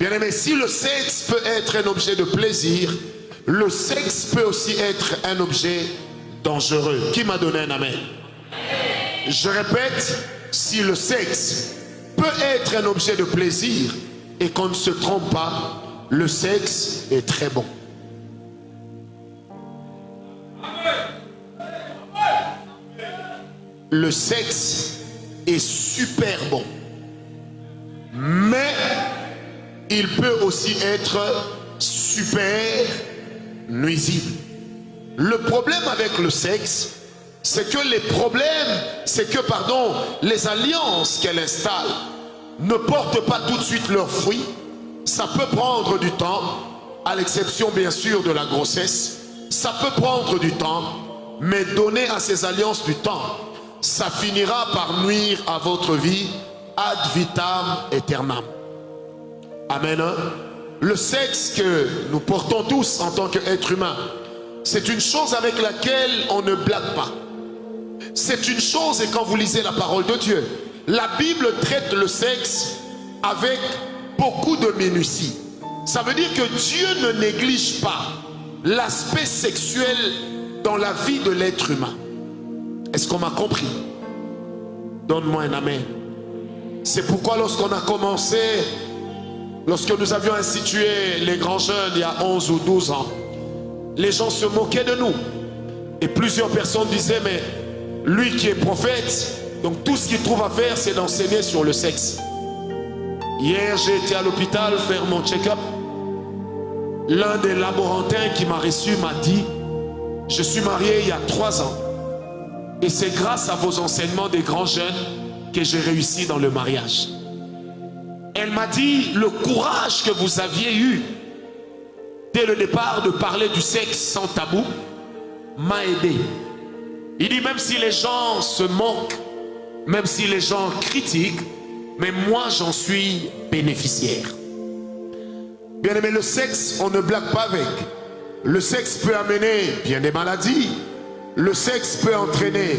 Bien-aimé, si le sexe peut être un objet de plaisir, le sexe peut aussi être un objet dangereux. Qui m'a donné un amen? Je répète, si le sexe peut être un objet de plaisir et qu'on ne se trompe pas, le sexe est très bon. Le sexe est super bon. Mais il peut aussi être super nuisible. Le problème avec le sexe, c'est que les alliances qu'elle installe ne portent pas tout de suite leurs fruits. Ça peut prendre du temps, à l'exception bien sûr de la grossesse. Ça peut prendre du temps, mais donner à ces alliances du temps, ça finira par nuire à votre vie ad vitam aeternam. Amen. Le sexe que nous portons tous en tant qu'êtres humains, c'est une chose avec laquelle on ne blague pas. C'est une chose, et quand vous lisez la parole de Dieu, la Bible traite le sexe avec beaucoup de minutie. Ça veut dire que Dieu ne néglige pas l'aspect sexuel dans la vie de l'être humain. Est-ce qu'on m'a compris? Donne-moi un amen. C'est pourquoi lorsqu'on a commencé, lorsque nous avions institué les grands jeunes il y a 11 ou 12 ans, les gens se moquaient de nous. Et plusieurs personnes disaient, mais lui qui est prophète, donc tout ce qu'il trouve à faire, c'est d'enseigner sur le sexe. Hier, j'ai été à l'hôpital faire mon check-up. L'un des laborantins qui m'a reçu m'a dit, je suis marié il y a 3 ans. Et c'est grâce à vos enseignements des grands jeunes que j'ai réussi dans le mariage. Elle m'a dit, le courage que vous aviez eu dès le départ de parler du sexe sans tabou m'a aidé. Il dit, même si les gens se moquent, même si les gens critiquent, mais moi j'en suis bénéficiaire. Bien aimé, le sexe, on ne blague pas avec. Le sexe peut amener bien des maladies. Le sexe peut entraîner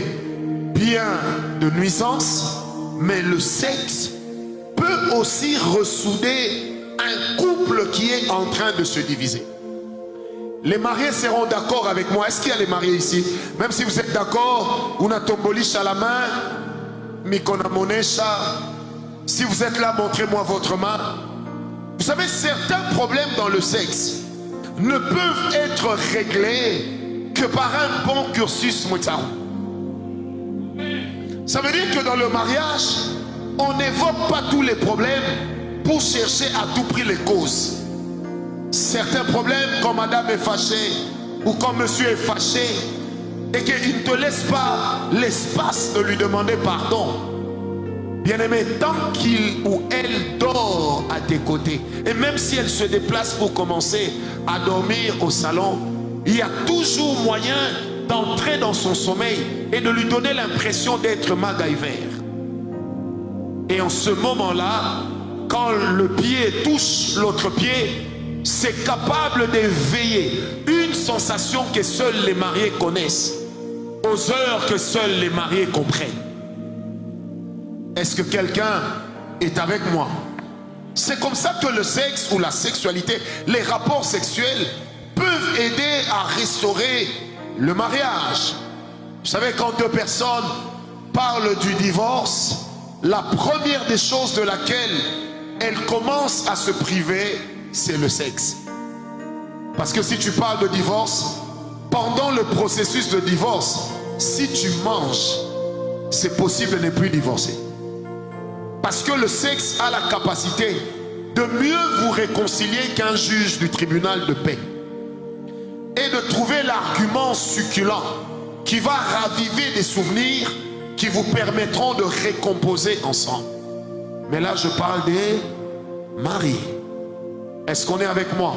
bien de nuisances. Mais le sexe peut aussi ressouder un couple qui est en train de se diviser. Les mariés seront d'accord avec moi. Est-ce qu'il y a les mariés ici? Même si vous êtes d'accord, una tomboliche à la main, mikona monesha. Si vous êtes là, montrez-moi votre main. Vous savez, certains problèmes dans le sexe ne peuvent être réglés que par un bon cursus moutaro. Ça veut dire que dans le mariage, on n'évoque pas tous les problèmes pour chercher à tout prix les causes. Certains problèmes, quand madame est fâchée ou quand monsieur est fâché et qu'il ne te laisse pas l'espace de lui demander pardon, bien-aimé, tant qu'il ou elle dort à tes côtés, et même si elle se déplace pour commencer à dormir au salon, il y a toujours moyen d'entrer dans son sommeil et de lui donner l'impression d'être MacGyver. Et en ce moment-là, quand le pied touche l'autre pied, c'est capable d'éveiller une sensation que seuls les mariés connaissent, aux heures que seuls les mariés comprennent. Est-ce que quelqu'un est avec moi? C'est comme ça que le sexe ou la sexualité, les rapports sexuels peuvent aider à restaurer le mariage. Vous savez, quand deux personnes parlent du divorce, la première des choses de laquelle elles commencent à se priver, c'est le sexe. Parce que si tu parles de divorce, pendant le processus de divorce, si tu manges, c'est possible de ne plus divorcer. Parce que le sexe a la capacité de mieux vous réconcilier qu'un juge du tribunal de paix. Et de trouver l'argument succulent qui va raviver des souvenirs qui vous permettront de récomposer ensemble. Mais là, je parle des mariés. Est-ce qu'on est avec moi?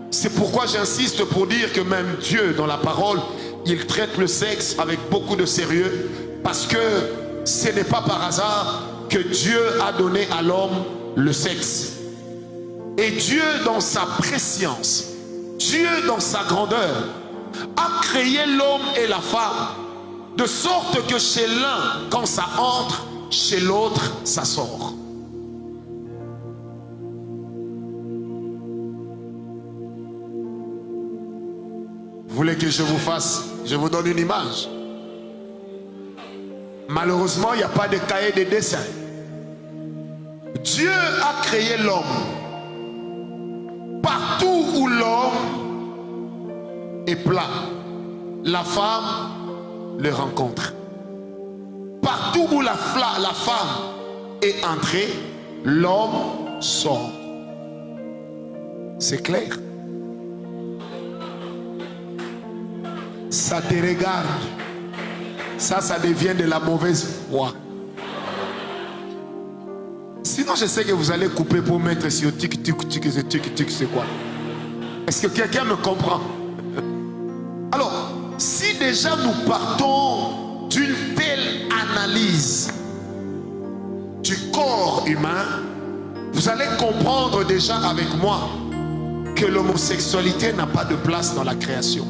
C'est pourquoi j'insiste pour dire que même Dieu, dans la parole, il traite le sexe avec beaucoup de sérieux. Parce que ce n'est pas par hasard que Dieu a donné à l'homme le sexe. Et Dieu, dans sa prescience, Dieu, dans sa grandeur, a créé l'homme et la femme de sorte que chez l'un, quand ça entre, chez l'autre, ça sort. voulez que je vous fasse, je vous donne une image. Malheureusement, il n'y a pas de cahier de dessin. Dieu a créé l'homme. Partout où l'homme est plat, la femme le rencontre. Partout où la femme est entrée, l'homme sort. C'est clair? Ça te regarde. Ça devient de la mauvaise foi. Sinon, je sais que vous allez couper pour mettre sur tic, c'est quoi? Est-ce que quelqu'un me comprend? Alors, si déjà nous partons d'une telle analyse du corps humain, vous allez comprendre déjà avec moi que l'homosexualité n'a pas de place dans la création.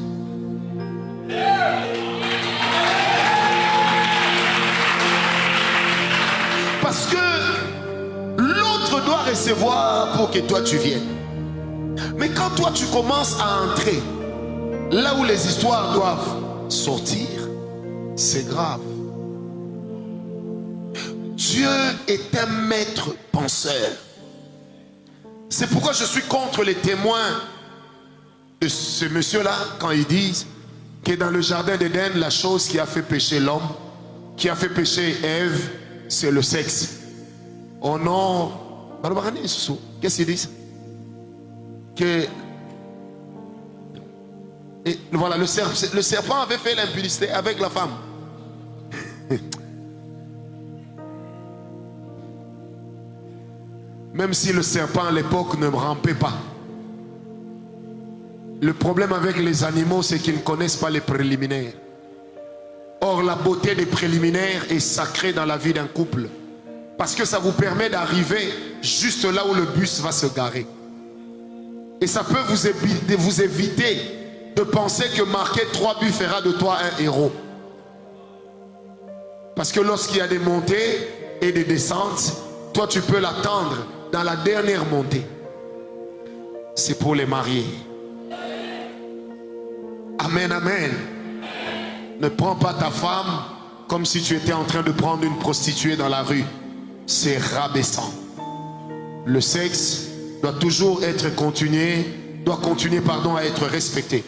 Parce que l'autre doit recevoir pour que toi tu viennes. Mais quand toi tu commences à entrer là où les histoires doivent sortir, c'est grave. Dieu est un maître penseur. C'est pourquoi je suis contre les témoins de ce monsieur-là quand ils disent que dans le jardin d'Éden, la chose qui a fait pécher l'homme, qui a fait pécher Ève, c'est le sexe. Oh non. Qu'est-ce qu'ils disent? Que et voilà, le serpent avait fait l'impudicité avec la femme. Même si le serpent à l'époque ne rampait pas. Le problème avec les animaux, c'est qu'ils ne connaissent pas les préliminaires. Or, la beauté des préliminaires est sacrée dans la vie d'un couple. Parce que ça vous permet d'arriver juste là où le bus va se garer. Et ça peut vous éviter de penser que marquer 3 buts fera de toi un héros. Parce que lorsqu'il y a des montées et des descentes, toi tu peux l'attendre dans la dernière montée. C'est pour les mariés. Amen, amen. Ne prends pas ta femme comme si tu étais en train de prendre une prostituée dans la rue. C'est rabaissant. Le sexe doit toujours être continuer à être respecté.